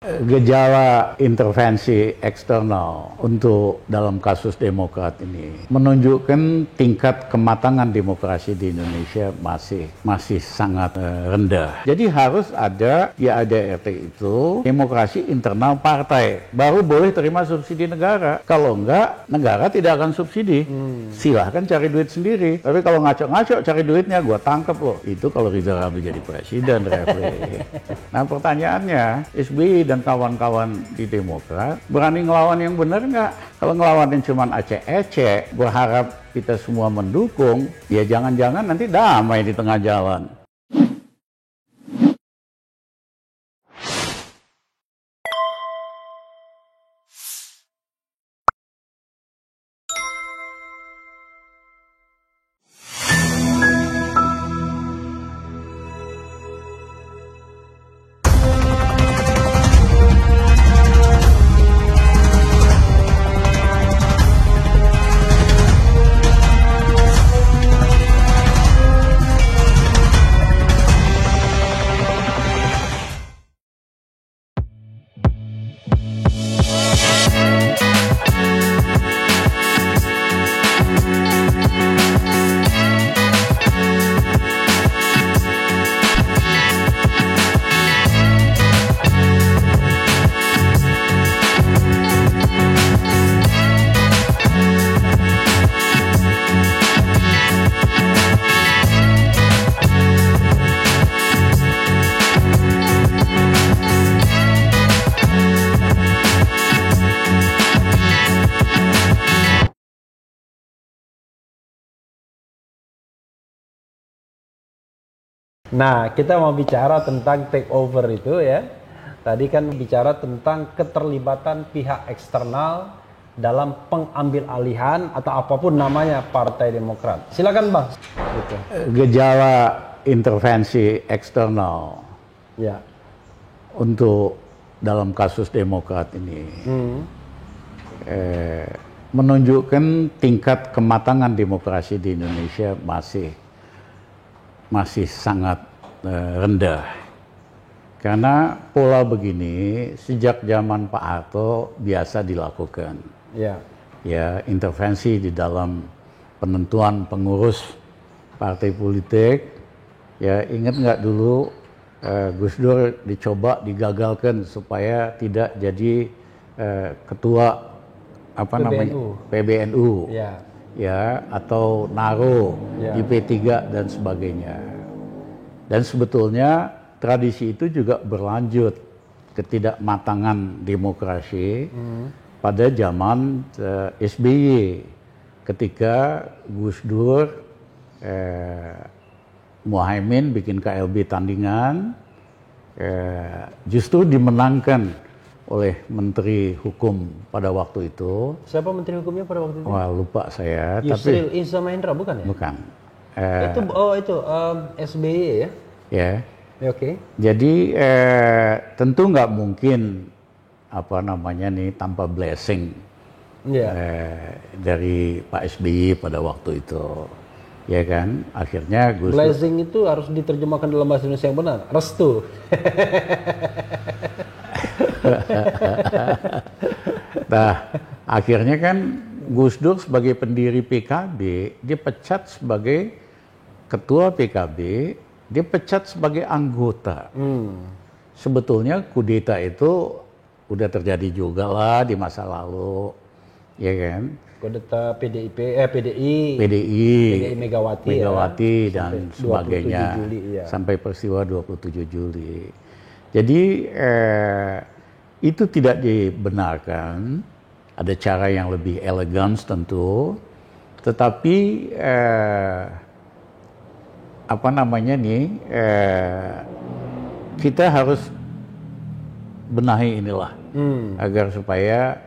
Gejala intervensi eksternal untuk dalam kasus Demokrat ini menunjukkan tingkat kematangan demokrasi di Indonesia masih sangat rendah. Jadi harus ada di ADRT itu demokrasi internal partai, baru boleh terima subsidi negara. Kalau enggak, negara tidak akan subsidi. Silahkan cari duit sendiri. Tapi kalau ngaco-ngaco cari duitnya, gua tangkep loh. Itu kalau Rizal Ramli jadi presiden, Refli. Nah pertanyaannya, SBY dan kawan-kawan di Demokrat berani ngelawan yang benar nggak? Kalau ngelawan yang cuma ecek-ecek, berharap kita semua mendukung, ya jangan-jangan nanti damai di tengah jalan. Nah, kita mau bicara tentang takeover itu ya. Tadi kan bicara tentang keterlibatan pihak eksternal dalam pengambil alihan atau apapun namanya Partai Demokrat. Silakan Bang. Gitu. Gejala intervensi eksternal Ya. untuk dalam kasus Demokrat ini menunjukkan tingkat kematangan demokrasi di Indonesia masih sangat rendah. Karena pola begini sejak zaman Pak Harto biasa dilakukan. Ya. Ya, intervensi di dalam penentuan pengurus partai politik. Ya, ingat nggak dulu Gus Dur dicoba digagalkan supaya tidak jadi ketua PBNU. Ya. Ya, atau Naro di P3 dan sebagainya. Dan sebetulnya tradisi itu juga berlanjut, ketidakmatangan demokrasi pada zaman SBY ketika Gus Dur Muhaimin bikin KLB tandingan, justru dimenangkan oleh Menteri Hukum pada waktu itu. Siapa Menteri Hukumnya pada waktu itu? Wah, lupa saya. Yusril tapi Iza Mahendra bukan ya? bukan. Itu SBY ya? Ya. Oke. Jadi tentu nggak mungkin tanpa blessing dari Pak SBY pada waktu itu. Ya kan, akhirnya Gus Blessing itu harus diterjemahkan dalam bahasa Indonesia yang benar. Restu. Nah, akhirnya kan Gus Dur sebagai pendiri PKB dipecat sebagai ketua PKB, dipecat sebagai anggota. Sebetulnya kudeta itu udah terjadi juga lah di masa lalu, ya kan? Kudeta PDI Megawati dan sebagainya, Juli, ya. sampai peristiwa 27 Juli. Jadi itu tidak dibenarkan. Ada cara yang lebih elegan tentu, tetapi kita harus benahi inilah agar supaya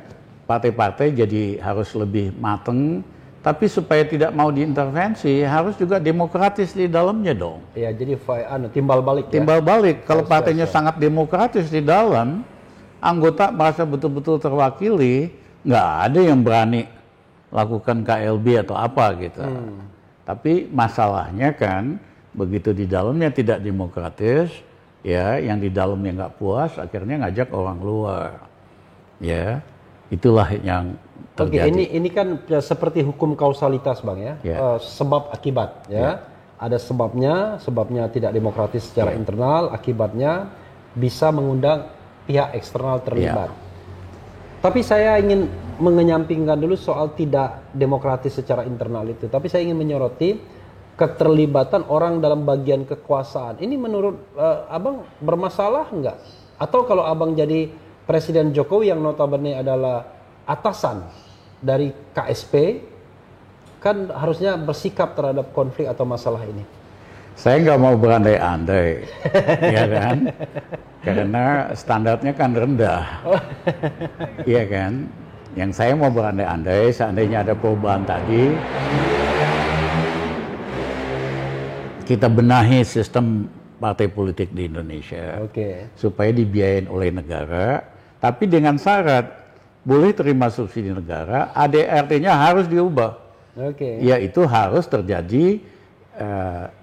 partai-partai jadi harus lebih mateng, tapi supaya tidak mau diintervensi harus juga demokratis di dalamnya dong. Ya, jadi timbal balik. Timbal balik. Kalau partainya sangat demokratis di dalam, anggota merasa betul-betul terwakili, nggak ada yang berani lakukan KLB atau apa gitu. Tapi masalahnya kan begitu di dalamnya tidak demokratis, ya, yang di dalamnya nggak puas, akhirnya ngajak orang luar, ya, itulah yang Oke, terjadi. ini kan ya, seperti hukum kausalitas bang ya, Ya. sebab akibat ya. Ada sebabnya tidak demokratis secara internal, akibatnya bisa mengundang pihak eksternal terlibat. Tapi saya ingin mengenyampingkan dulu soal tidak demokratis secara internal itu. Tapi saya ingin menyoroti keterlibatan orang dalam bagian kekuasaan. Ini menurut abang bermasalah nggak? Atau kalau abang jadi Presiden Jokowi yang notabene adalah atasan dari KSP, kan harusnya bersikap terhadap konflik atau masalah ini. Saya nggak mau berandai-andai, ya kan? Karena standarnya kan rendah, iya kan? Yang saya mau berandai-andai, seandainya ada perubahan tadi, kita benahi sistem partai politik di Indonesia, supaya dibiayain oleh negara, tapi dengan syarat boleh terima subsidi negara, ADRT-nya harus diubah. Yaitu harus terjadi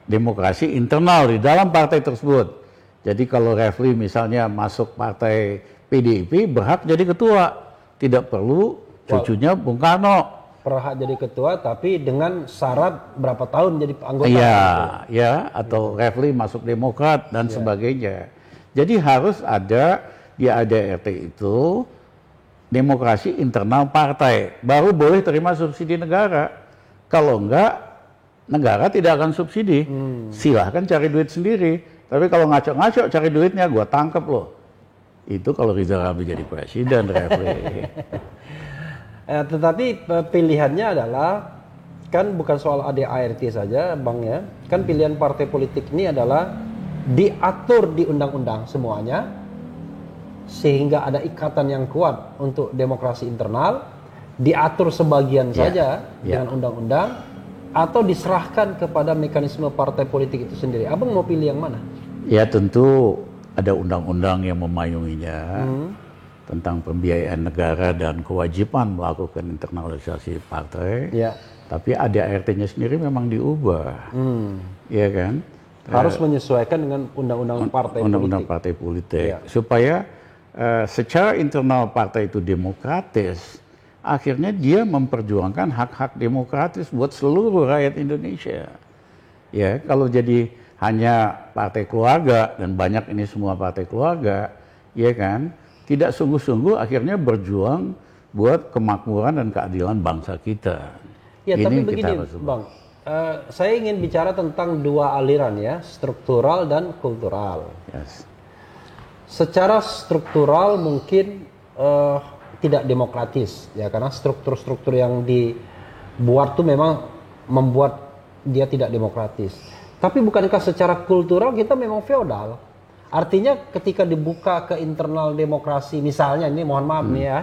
demokrasi internal di dalam partai tersebut. Jadi kalau Refli misalnya masuk partai PDIP, berhak jadi ketua, tidak perlu cucunya Bung Karno. Berhak jadi ketua, tapi dengan syarat berapa tahun jadi anggota. Iya, atau Refli masuk Demokrat dan sebagainya. Jadi harus ada di ADRT itu demokrasi internal partai, baru boleh terima subsidi negara. Kalau enggak, negara tidak akan subsidi. Silahkan cari duit sendiri. Tapi kalau ngaco-ngaco cari duitnya, gua tangkep loh. Itu kalau Rizal Ramli jadi presiden, Refli. Tetapi pilihannya adalah, kan bukan soal ADART saja, Bang ya. Kan pilihan partai politik ini adalah diatur di undang-undang semuanya, sehingga ada ikatan yang kuat untuk demokrasi internal, diatur sebagian saja dengan undang-undang, atau diserahkan kepada mekanisme partai politik itu sendiri. Abang mau pilih yang mana? Ya tentu ada undang-undang yang memayunginya tentang pembiayaan negara dan kewajiban melakukan internalisasi partai. Tapi ADART-nya sendiri memang diubah, ya kan? Harus menyesuaikan dengan undang-undang partai undang-undang partai politik, supaya secara internal partai itu demokratis. Akhirnya dia memperjuangkan hak-hak demokratis buat seluruh rakyat Indonesia. Ya, kalau jadi hanya partai keluarga, dan banyak ini semua partai keluarga, ya kan, tidak sungguh-sungguh akhirnya berjuang buat kemakmuran dan keadilan bangsa kita. Ya, ini tapi begini, Bang, saya ingin bicara tentang dua aliran ya, struktural dan kultural. Secara struktural mungkin tidak demokratis ya, karena struktur-struktur yang dibuat tuh memang membuat dia tidak demokratis. Tapi bukankah secara kultural kita memang feodal? Artinya ketika dibuka ke internal demokrasi, misalnya ini mohon maaf nih ya,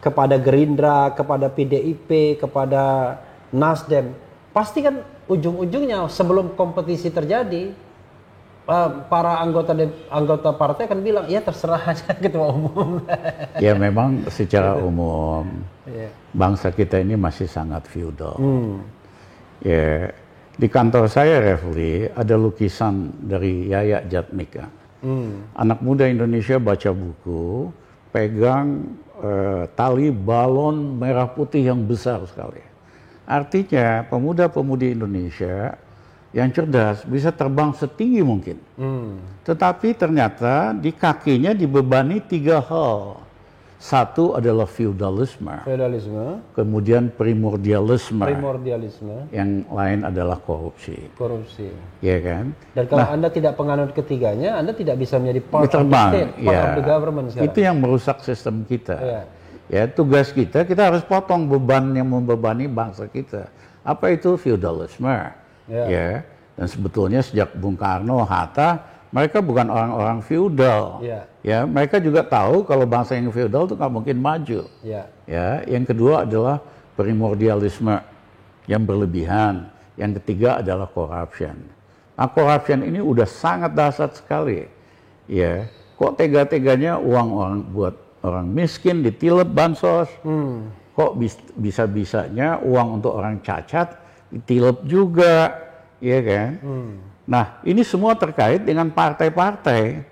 kepada Gerindra, kepada PDIP, kepada Nasdem, pasti kan ujung-ujungnya sebelum kompetisi terjadi, para anggota partai kan bilang ya terserah aja ketua umum. Ya memang secara umum bangsa kita ini masih sangat feudal. Ya, di kantor saya, Refli, ada lukisan dari Yaya Jatmika. Anak muda Indonesia baca buku, pegang tali balon merah putih yang besar sekali. Artinya pemuda-pemudi Indonesia yang cerdas bisa terbang setinggi mungkin. Tetapi ternyata di kakinya dibebani 3 hal. Satu adalah feudalisme. Kemudian primordialisme. Yang lain adalah korupsi. Ya kan? Dan kalau Anda tidak penganut ketiganya, Anda tidak bisa menjadi part of the state, part of the government sekarang. Itu yang merusak sistem kita. Ya, tugas kita harus potong beban yang membebani bangsa kita. Apa itu feudalisme? Ya, dan sebetulnya sejak Bung Karno, Hatta, mereka bukan orang-orang feudal. Ya, mereka juga tahu kalau bangsa yang feudal itu nggak mungkin maju. Ya, yang kedua adalah primordialisme yang berlebihan. Yang ketiga adalah corruption. Nah, corruption ini udah sangat dahsyat sekali. Ya, kok tega-teganya uang orang buat orang miskin ditilep bansos? Kok bisa-bisanya uang untuk orang cacat ditilep juga? Iya kan? Nah, ini semua terkait dengan partai-partai.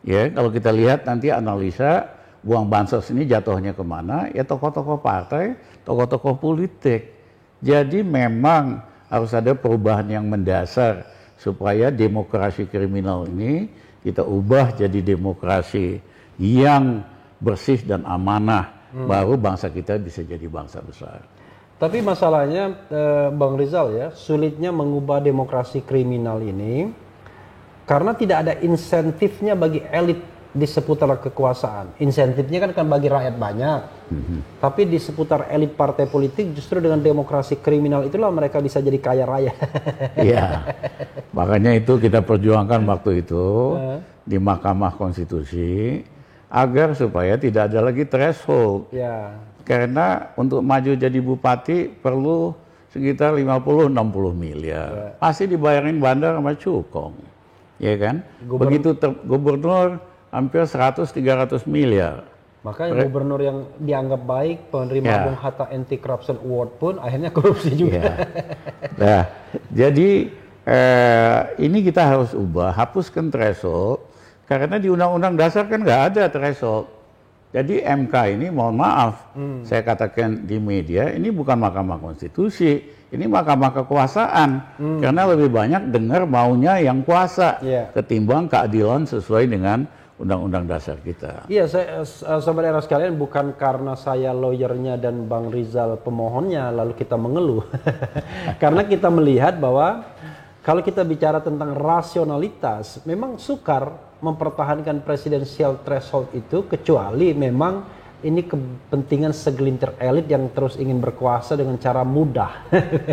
Ya, kalau kita lihat nanti analisa uang bansos ini jatuhnya kemana, ya tokoh-tokoh partai, tokoh-tokoh politik. Jadi memang harus ada perubahan yang mendasar supaya demokrasi kriminal ini kita ubah jadi demokrasi yang bersih dan amanah. Baru bangsa kita bisa jadi bangsa besar. Tapi masalahnya Bang Rizal ya, sulitnya mengubah demokrasi kriminal ini karena tidak ada insentifnya bagi elit di seputar kekuasaan. Insentifnya kan bagi rakyat banyak. Tapi di seputar elit partai politik justru dengan demokrasi kriminal itulah mereka bisa jadi kaya raya. Iya. Makanya itu kita perjuangkan waktu itu di Mahkamah Konstitusi agar supaya tidak ada lagi threshold. Ya. Karena untuk maju jadi bupati perlu sekitar 50-60 miliar. Pasti dibayarin bandar sama cukong. Ya kan? Begitu gubernur hampir 100-300 miliar. Makanya gubernur yang dianggap baik, penerima Bung Hatta Anti Corruption Award pun akhirnya korupsi juga. Nah, jadi ini kita harus ubah, hapuskan threshold, karena di Undang-Undang Dasar kan nggak ada threshold. Jadi MK ini mohon maaf, saya katakan di media, ini bukan Mahkamah Konstitusi, ini Mahkamah Kekuasaan. Karena lebih banyak dengar maunya yang kuasa, ketimbang keadilan sesuai dengan Undang-Undang Dasar kita. Iya, sobat era sekalian, bukan karena saya lawyernya dan Bang Rizal pemohonnya lalu kita mengeluh. Karena kita melihat bahwa kalau kita bicara tentang rasionalitas, memang sukar mempertahankan presidensial threshold itu kecuali memang ini kepentingan segelintir elit yang terus ingin berkuasa dengan cara mudah.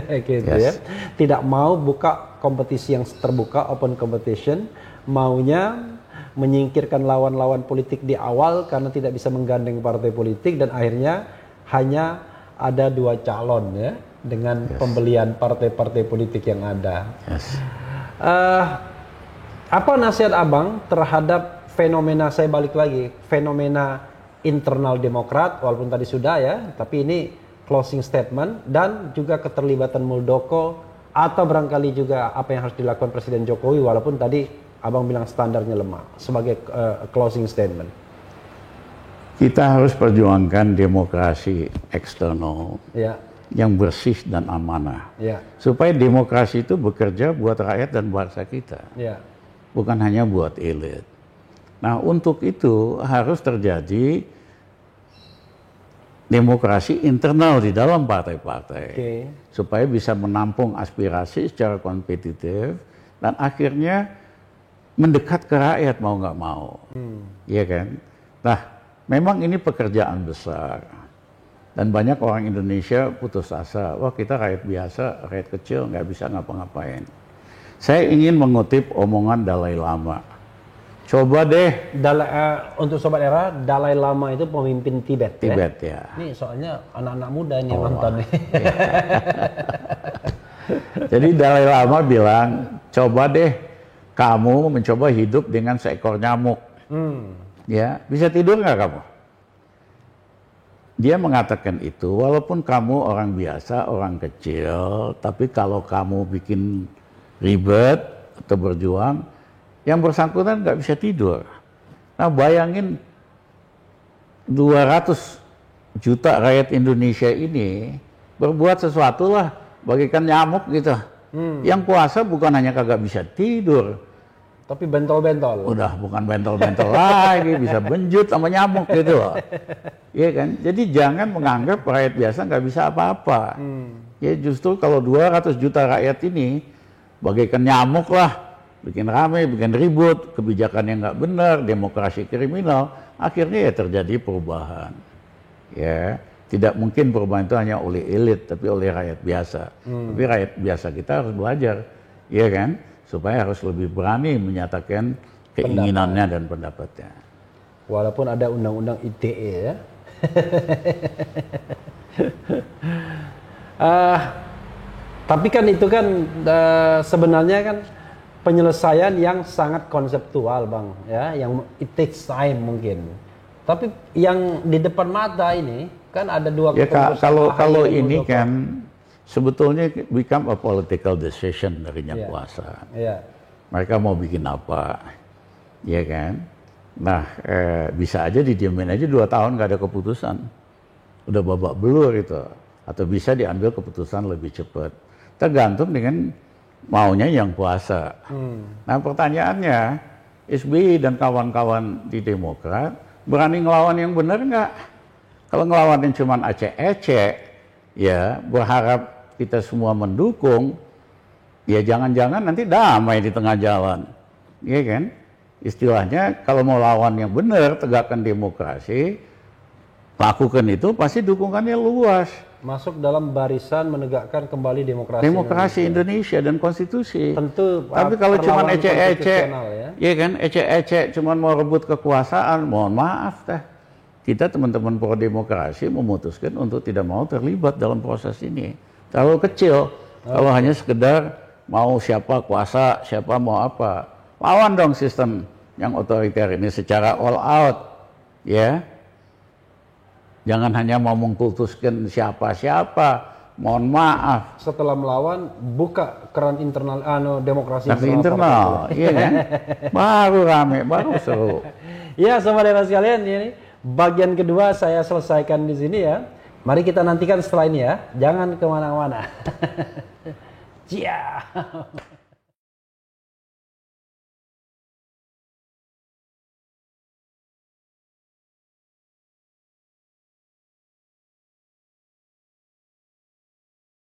Gitu ya. Tidak mau buka kompetisi yang terbuka, open competition, maunya menyingkirkan lawan-lawan politik di awal karena tidak bisa menggandeng partai politik dan akhirnya hanya ada 2 calon ya dengan pembelian partai-partai politik yang ada. Apa nasihat Abang terhadap fenomena, saya balik lagi, fenomena internal Demokrat, walaupun tadi sudah ya, tapi ini closing statement, dan juga keterlibatan Muldoko, atau barangkali juga apa yang harus dilakukan Presiden Jokowi, walaupun tadi Abang bilang standarnya lemah, sebagai closing statement. Kita harus perjuangkan demokrasi eksternal yang bersih dan amanah, supaya demokrasi itu bekerja buat rakyat dan bangsa kita. Bukan hanya buat elit. Nah, untuk itu harus terjadi demokrasi internal di dalam partai-partai, supaya bisa menampung aspirasi secara kompetitif dan akhirnya mendekat ke rakyat mau nggak mau, iya kan? Nah, memang ini pekerjaan besar dan banyak orang Indonesia putus asa. Wah, kita rakyat biasa, rakyat kecil nggak bisa ngapa-ngapain. Saya ingin mengutip omongan Dalai Lama. Coba deh. Untuk Sobat Era, Dalai Lama itu pemimpin Tibet. Tibet ya. Ini soalnya anak-anak muda ini yang nonton nih. Jadi Dalai Lama bilang, coba deh kamu mencoba hidup dengan seekor nyamuk. Ya, bisa tidur nggak kamu? Dia mengatakan itu, walaupun kamu orang biasa, orang kecil, tapi kalau kamu bikin ribet atau berjuang, yang bersangkutan nggak bisa tidur. Nah, bayangin 200 juta rakyat Indonesia ini berbuat sesuatu lah, bagikan nyamuk gitu. Yang puasa bukan hanya kagak bisa tidur, tapi bentol-bentol. Udah bukan bentol-bentol lagi, bisa benjut sama nyamuk gitu loh. Iya kan? Jadi jangan menganggap rakyat biasa nggak bisa apa-apa. Ya justru kalau 200 juta rakyat ini bagaikan nyamuk lah, bikin rame, bikin ribut, kebijakan yang nggak benar, demokrasi kriminal, akhirnya ya terjadi perubahan. Ya, tidak mungkin perubahan itu hanya oleh elit, tapi oleh rakyat biasa. Tapi rakyat biasa kita harus belajar, ya kan, supaya harus lebih berani menyatakan keinginannya dan pendapatnya. Walaupun ada undang-undang ITE ya. Tapi kan itu kan sebenarnya kan penyelesaian yang sangat konseptual, Bang, ya, yang it takes time mungkin. Tapi yang di depan mata ini kan ada 2 ya, kalau ini kan sebetulnya become a political decision dari yang kuasa. mereka mau bikin apa, ya kan? Nah, bisa aja didiemin aja 2 tahun nggak ada keputusan, udah babak belur itu, atau bisa diambil keputusan lebih cepat, tergantung dengan maunya yang kuasa. Nah, pertanyaannya, SBY dan kawan-kawan di Demokrat berani ngelawan yang benar nggak? Kalau ngelawan yang cuma ecek-ecek, ya berharap kita semua mendukung, ya jangan-jangan nanti damai di tengah jalan, ya kan? Istilahnya kalau mau lawan yang benar, tegakkan demokrasi, lakukan itu pasti dukungannya luas. Masuk dalam barisan menegakkan kembali Demokrasi Indonesia dan konstitusi. Tentu. Tapi kalau cuma perlawanan ecek-ecek, konstitusional, ya kan, ecek-ecek cuma mau rebut kekuasaan, mohon maaf dah. Kita teman-teman pro demokrasi memutuskan untuk tidak mau terlibat dalam proses ini. Terlalu kecil, kalau hanya sekedar mau siapa kuasa, siapa mau apa. Lawan dong sistem yang otoriter ini secara all out, ya. Jangan hanya mau mengkultuskan siapa-siapa, mohon maaf. Setelah melawan, buka keran internal, demokrasi internal, iya kan? Baru rame, baru seru. Ya, saudara sekalian, ini bagian kedua saya selesaikan di sini ya. Mari kita nantikan setelah ini ya. Jangan kemana-mana. Cia.